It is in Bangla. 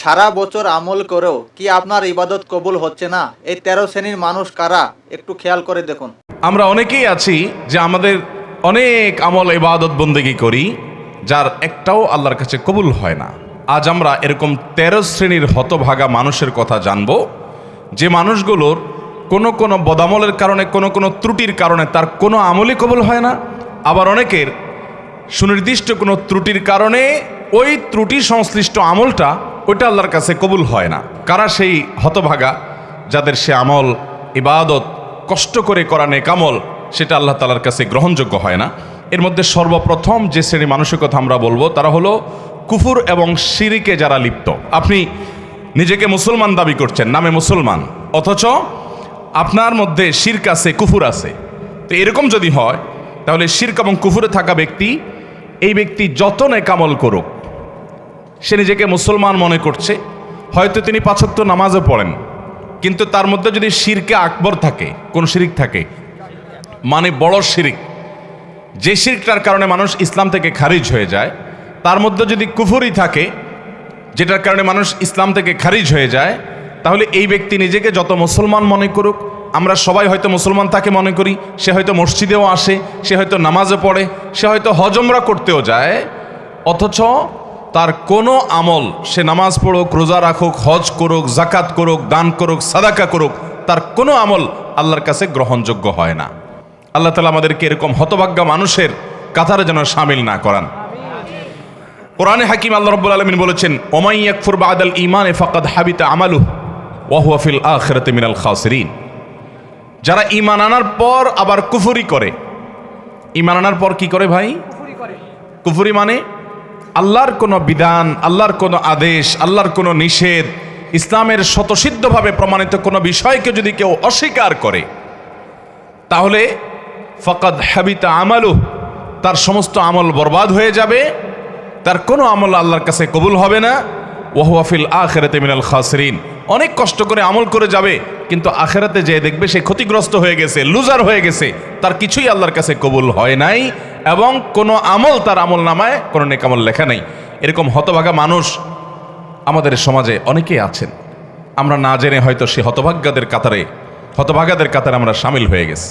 সারা বছর আমল করেও কি আপনার ইবাদত কবুল হচ্ছে না? এই 13 শ্রেণীর মানুষ কারা একটু খেয়াল করে দেখুন। আমরা অনেকেই আছি যে আমাদের অনেক আমল ইবাদত বন্দেগী করি, যার একটাও আল্লাহর কাছে কবুল হয় না। আজ আমরা এরকম 13 শ্রেণীর হতভাগা মানুষের কথা জানব, যে মানুষগুলোর কোনো বদামলের কারণে, কোনো ত্রুটির কারণে তার কোনো আমলই কবুল হয় না। আবার অনেকের সুনির্দিষ্ট কোনো ত্রুটির কারণে ওই ত্রুটি সংশ্লিষ্ট আমলটা ওইটা আল্লাহর কাছে কবুল হয় না। কারা সেই হতভাগা যাদের সে আমল ইবাদত কষ্ট করে করা নেক আমল সেটা আল্লাহ তাআলার কাছে গ্রহণযোগ্য হয় না? এর মধ্যে সর্বপ্রথম যে শ্রেণী মানুষের কথা আমরা বলবো তারা হলো কুফর এবং শিরকে যারা লিপ্ত। আপনি নিজেকে মুসলমান দাবি করছেন, নামে মুসলমান, অথচ আপনার মধ্যে শিরক আছে, কুফর আছে। তো এরকম যদি হয় তাহলে শিরক এবং কুফরে থাকা ব্যক্তি, এই ব্যক্তি যত নেক আমল করুক, সে নিজেকে মুসলমান মনে করছে, হয়তো তিনি 5 ওয়াক্ত নামাজও পড়েন, কিন্তু তার মধ্যে যদি শিরকে আকবর থাকে, কোন শিরিক থাকে, মানে বড় শিরিক, যে শিরকটার কারণে মানুষ ইসলাম থেকে খারিজ হয়ে যায়, তার মধ্যে যদি কুফরি থাকে যেটার কারণে মানুষ ইসলাম থেকে খারিজ হয়ে যায়, তাহলে এই ব্যক্তি নিজেকে যত মুসলমান মনে করুক, আমরা সবাই হয়তো মুসলমান তাকে মনে করি, সে হয়তো মসজিদেও আসে, সে হয়তো নামাজে পড়ে, সে হয়তো হজ উমরা করতেও যায়, অথচ তার কোনো আমল, সে নামাজ পড়ুক, রোজা রাখুক, হজ করুক, জাকাত করুক, দান করুক, সাদাকা করুক, তার কোনো আমল আল্লাহর কাছে গ্রহণযোগ্য হয় না। আল্লাহ তাআলা আমাদেরকে এরকম হতভাগ্য মানুষের কাতারে যেন শামিল না করান। কোরআনে হাকিম আল্লাহ রাব্বুল আলামিন বলেছেন, ওমাই ইয়াকফুর বাদাল ঈমানে ফাকাদ হাবিতা আমালুহু ওয়া হুয়া ফিল আখিরাতি মিনাল খাসিরিন। যারা ঈমান আনার পর আবার কুফরি করে, ঈমান আনার পর কি করে ভাই? কুফরি মানে আল্লাহর কোনো বিধান, আল্লাহর কোনো আদেশ, আল্লাহর কোনো নিষেধ, ইসলামের স্বতঃসিদ্ধভাবে প্রমাণিত কোনো বিষয়কে যদি কেউ অস্বীকার করে, তাহলে ফাকাদ হাবিতা আমালুহু, তার সমস্ত আমল বরবাদ হয়ে যাবে, তার কোনো আমল আল্লাহর কাছে কবুল হবে না। ওয়া হুয়া ফিল আখিরাতি মিনাল খাসিরিন। অনেক কষ্ট করে আমল করে যাবে, কিন্তু আখিরাতে যেয়ে দেখবে সে ক্ষতিগ্রস্ত হয়ে গেছে, লুজার হয়ে গেছে, তার কিছুই আল্লাহর কাছে কবুল হয় নাই, এবং কোনো আমল তার আমল নামায় কোনো নেক আমল লেখা নেই। এরকম হতভাগা মানুষ আমাদের সমাজে অনেকেই আছেন। আমরা না জেনে হয়তো সে হতভাগাদের কাতারে আমরা শামিল হয়ে গেছি।